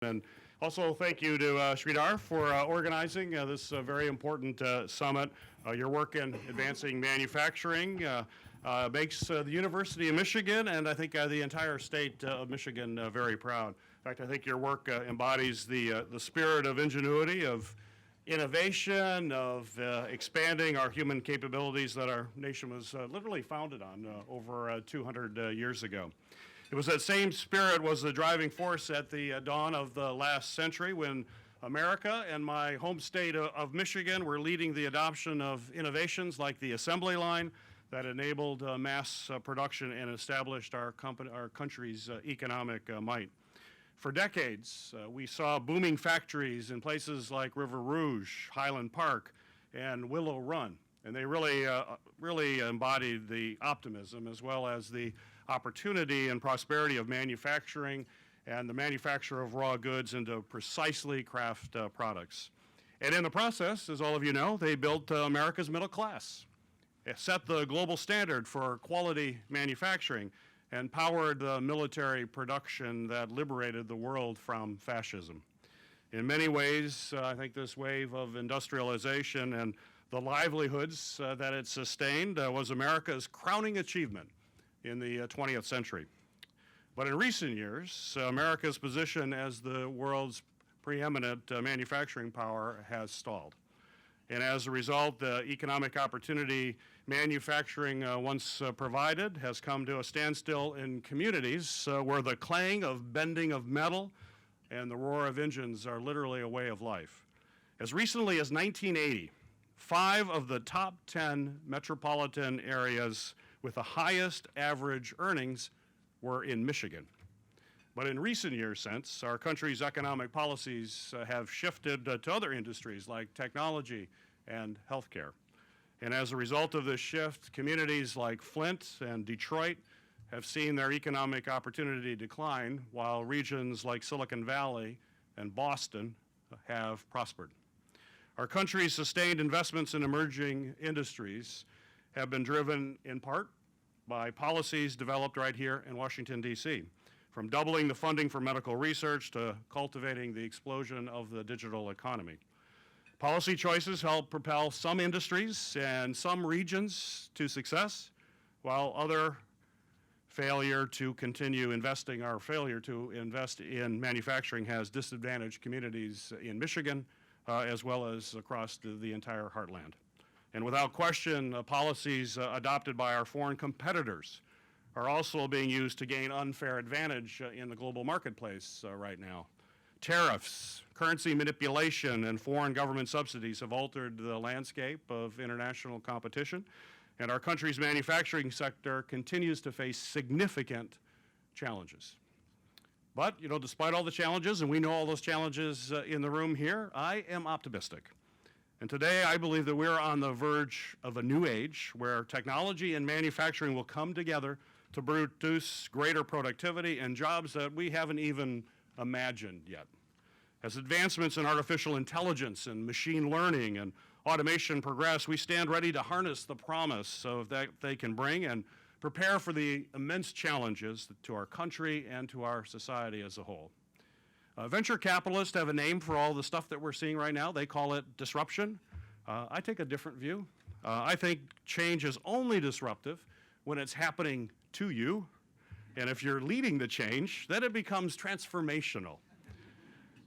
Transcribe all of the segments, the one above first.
And also thank you to Sridhar for organizing this very important summit. Your work in advancing manufacturing makes the University of Michigan and I think the entire state of Michigan very proud. In fact, I think your work embodies the spirit of ingenuity, of innovation, of expanding our human capabilities that our nation was literally founded on over 200 years ago. It was that same spirit was the driving force at the dawn of the last century when America and my home state of Michigan were leading the adoption of innovations like the assembly line that enabled mass production and established our country's economic might. For decades, we saw booming factories in places like River Rouge, Highland Park, and Willow Run, and they really embodied the optimism as well as the opportunity and prosperity of manufacturing and the manufacture of raw goods into precisely craft products. And in the process, as all of you know, they built America's middle class. It set the global standard for quality manufacturing and powered the military production that liberated the world from fascism. In many ways, I think this wave of industrialization and the livelihoods that it sustained was America's crowning achievement in the 20th century. But in recent years, America's position as the world's preeminent manufacturing power has stalled. And as a result, the economic opportunity manufacturing once provided has come to a standstill in communities where the clang of bending of metal and the roar of engines are literally a way of life. As recently as 1980, 5 of the top 10 metropolitan areas with the highest average earnings were in Michigan. But in recent years since, our country's economic policies have shifted to other industries like technology and healthcare. And as a result of this shift, communities like Flint and Detroit have seen their economic opportunity decline, while regions like Silicon Valley and Boston have prospered. Our country's sustained investments in emerging industries have been driven in part by policies developed right here in Washington, D.C., from doubling the funding for medical research to cultivating the explosion of the digital economy. Policy choices help propel some industries and some regions to success, while other failure to continue investing or failure to invest in manufacturing has disadvantaged communities in Michigan as well as across the entire heartland. And without question, policies adopted by our foreign competitors are also being used to gain unfair advantage in the global marketplace right now. Tariffs, currency manipulation, and foreign government subsidies have altered the landscape of international competition, and our country's manufacturing sector continues to face significant challenges. But, despite all the challenges, and we know all those challenges in the room here, I am optimistic. And today, I believe that we're on the verge of a new age where technology and manufacturing will come together to produce greater productivity and jobs that we haven't even imagined yet. As advancements in artificial intelligence and machine learning and automation progress, we stand ready to harness the promise of that they can bring and prepare for the immense challenges to our country and to our society as a whole. Venture capitalists have a name for all the stuff that we're seeing right now. They call it disruption. I take a different view. I think change is only disruptive when it's happening to you. And if you're leading the change, then it becomes transformational.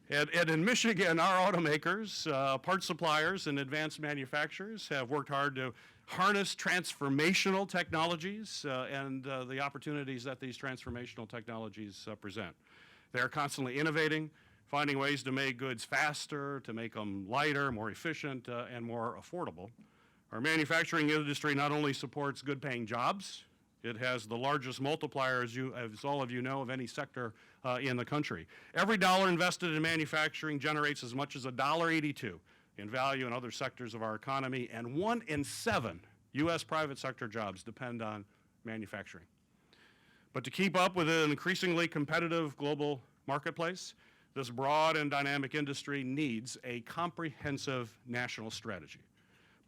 And in Michigan, our automakers, parts suppliers, and advanced manufacturers have worked hard to harness transformational technologies and the opportunities that these transformational technologies present. They're constantly innovating, finding ways to make goods faster, to make them lighter, more efficient, and more affordable. Our manufacturing industry not only supports good-paying jobs, it has the largest multiplier, as all of you know, of any sector in the country. Every dollar invested in manufacturing generates as much as $1.82 in value in other sectors of our economy, and 1 in 7 U.S. private sector jobs depend on manufacturing. But to keep up with an increasingly competitive global marketplace, this broad and dynamic industry needs a comprehensive national strategy,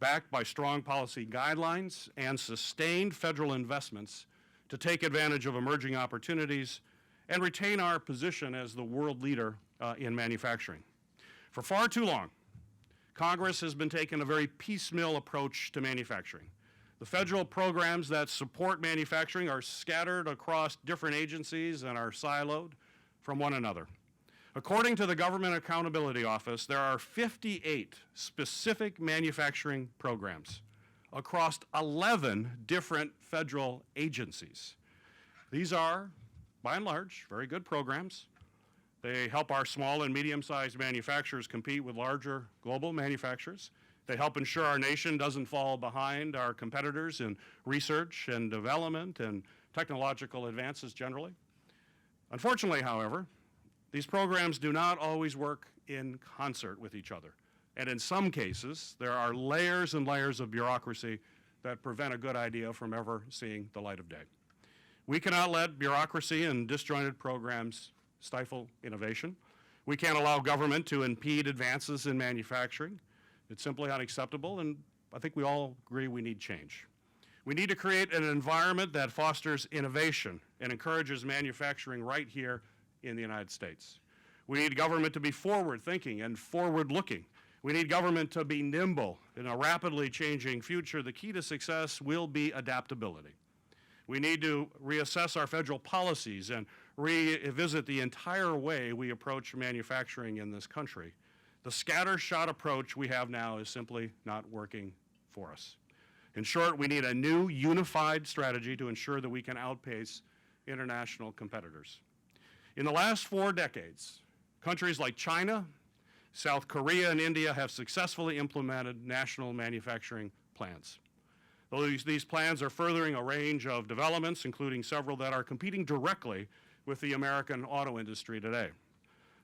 backed by strong policy guidelines and sustained federal investments to take advantage of emerging opportunities and retain our position as the world leader in manufacturing. For far too long, Congress has been taking a very piecemeal approach to manufacturing. The federal programs that support manufacturing are scattered across different agencies and are siloed from one another. According to the Government Accountability Office, there are 58 specific manufacturing programs across 11 different federal agencies. These are, by and large, very good programs. They help our small and medium-sized manufacturers compete with larger global manufacturers. They help ensure our nation doesn't fall behind our competitors in research and development and technological advances generally. Unfortunately, however, these programs do not always work in concert with each other. And in some cases, there are layers and layers of bureaucracy that prevent a good idea from ever seeing the light of day. We cannot let bureaucracy and disjointed programs stifle innovation. We can't allow government to impede advances in manufacturing. It's simply unacceptable, and I think we all agree we need change. We need to create an environment that fosters innovation and encourages manufacturing right here in the United States. We need government to be forward-thinking and forward-looking. We need government to be nimble in a rapidly changing future. The key to success will be adaptability. We need to reassess our federal policies and revisit the entire way we approach manufacturing in this country. The scattershot approach we have now is simply not working for us. In short, we need a new unified strategy to ensure that we can outpace international competitors. In the last 4 decades, countries like China, South Korea, and India have successfully implemented national manufacturing plans. These plans are furthering a range of developments, including several that are competing directly with the American auto industry today.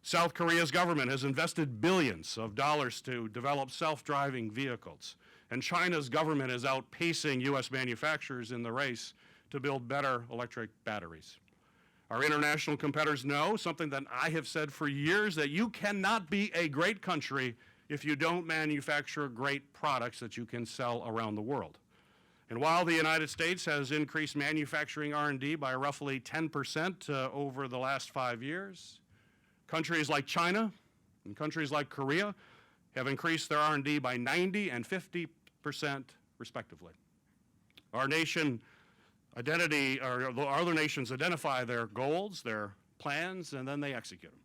South Korea's government has invested billions of dollars to develop self-driving vehicles, and China's government is outpacing U.S. manufacturers in the race to build better electric batteries. Our international competitors know something that I have said for years, that you cannot be a great country if you don't manufacture great products that you can sell around the world. And while the United States has increased manufacturing R&D by roughly 10% over the last 5 years, countries like China and countries like Korea have increased their R&D by 90 and 50% respectively. Our nation other nations identify their goals, their plans, and then they execute them.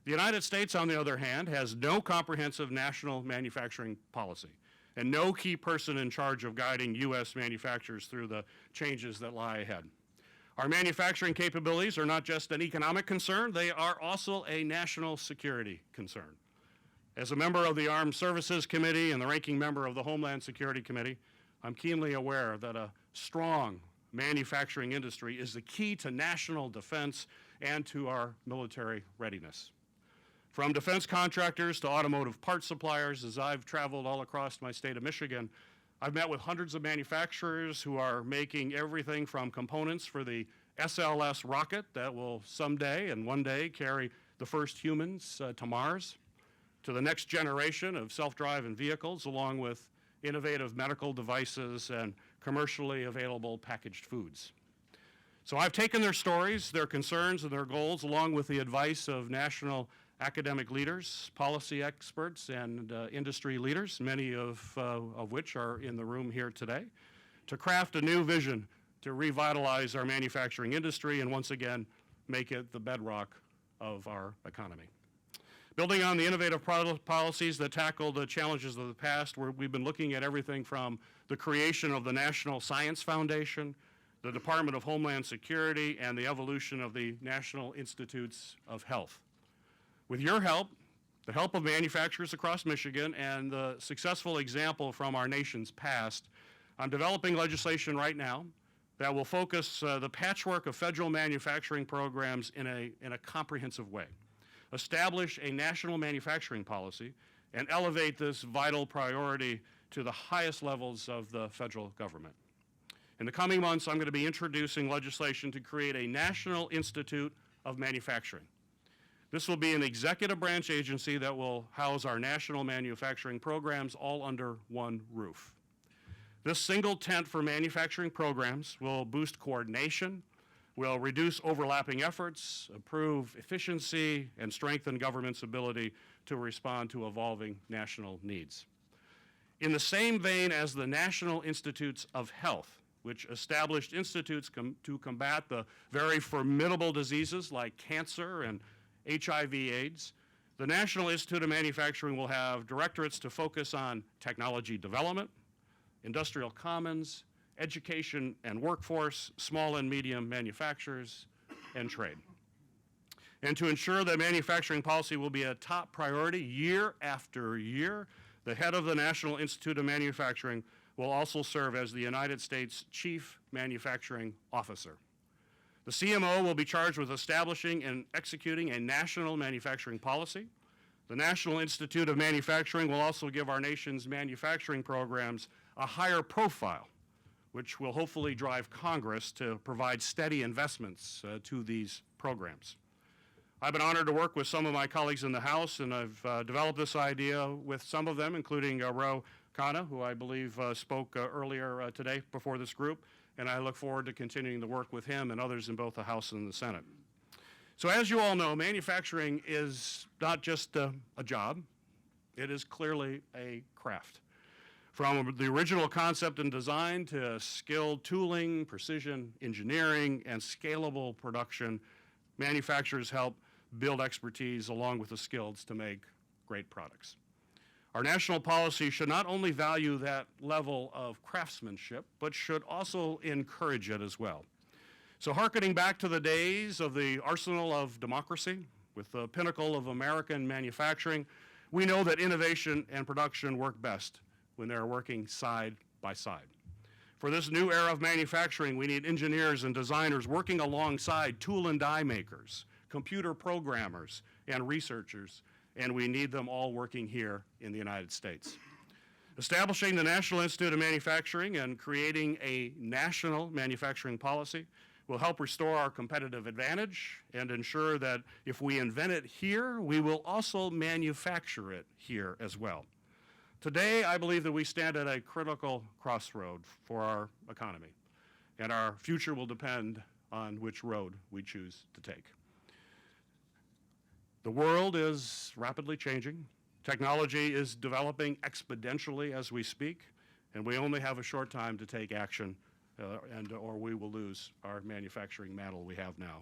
The United States, on the other hand, has no comprehensive national manufacturing policy and no key person in charge of guiding U.S. manufacturers through the changes that lie ahead. Our manufacturing capabilities are not just an economic concern, they are also a national security concern. As a member of the Armed Services Committee and the ranking member of the Homeland Security Committee, I'm keenly aware that a strong manufacturing industry is the key to national defense and to our military readiness. From defense contractors to automotive parts suppliers, as I've traveled all across my state of Michigan, I've met with hundreds of manufacturers who are making everything from components for the SLS rocket that will someday and one day carry the first humans to Mars, to the next generation of self-driving vehicles, along with innovative medical devices and commercially available packaged foods. So I've taken their stories, their concerns, and their goals, along with the advice of national academic leaders, policy experts, and industry leaders, many of which are in the room here today, to craft a new vision to revitalize our manufacturing industry and once again make it the bedrock of our economy. Building on the innovative policies that tackle the challenges of the past, we've been looking at everything from the creation of the National Science Foundation, the Department of Homeland Security, and the evolution of the National Institutes of Health. With your help, the help of manufacturers across Michigan, and the successful example from our nation's past, I'm developing legislation right now that will focus the patchwork of federal manufacturing programs in a comprehensive way, establish a national manufacturing policy, and elevate this vital priority to the highest levels of the federal government. In the coming months, I'm going to be introducing legislation to create a National Institute of Manufacturing. This will be an executive branch agency that will house our national manufacturing programs all under one roof. This single tent for manufacturing programs will boost coordination, will reduce overlapping efforts, improve efficiency, and strengthen government's ability to respond to evolving national needs. In the same vein as the National Institutes of Health, which established institutes to combat the very formidable diseases like cancer and HIV/AIDS, the National Institute of Manufacturing will have directorates to focus on technology development, industrial commons, education and workforce, small and medium manufacturers, and trade. And to ensure that manufacturing policy will be a top priority year after year, the head of the National Institute of Manufacturing will also serve as the United States Chief Manufacturing Officer. The CMO will be charged with establishing and executing a national manufacturing policy. The National Institute of Manufacturing will also give our nation's manufacturing programs a higher profile, which will hopefully drive Congress to provide steady investments to these programs. I've been honored to work with some of my colleagues in the House, and I've developed this idea with some of them, including Ro Khanna, who I believe spoke earlier today before this group, and I look forward to continuing to work with him and others in both the House and the Senate. So as you all know, manufacturing is not just a job, it is clearly a craft. From the original concept and design to skilled tooling, precision engineering, and scalable production, manufacturers help build expertise along with the skills to make great products. Our national policy should not only value that level of craftsmanship, but should also encourage it as well. So hearkening back to the days of the arsenal of democracy, with the pinnacle of American manufacturing, we know that innovation and production work best when they're working side by side. For this new era of manufacturing, we need engineers and designers working alongside tool and die makers, computer programmers, and researchers, and we need them all working here in the United States. Establishing the National Institute of Manufacturing and creating a national manufacturing policy will help restore our competitive advantage and ensure that if we invent it here, we will also manufacture it here as well. Today, I believe that we stand at a critical crossroad for our economy, and our future will depend on which road we choose to take. The world is rapidly changing. Technology is developing exponentially as we speak, and we only have a short time to take action, or we will lose our manufacturing mantle we have now.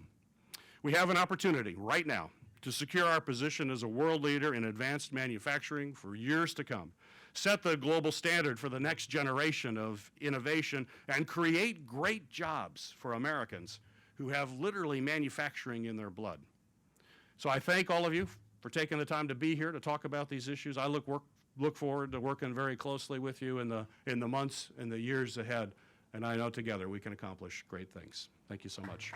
We have an opportunity right now to secure our position as a world leader in advanced manufacturing for years to come, set the global standard for the next generation of innovation, and create great jobs for Americans who have literally manufacturing in their blood. So I thank all of you for taking the time to be here to talk about these issues. I look forward to working very closely with you in the months and the years ahead, and I know together we can accomplish great things. Thank you so much.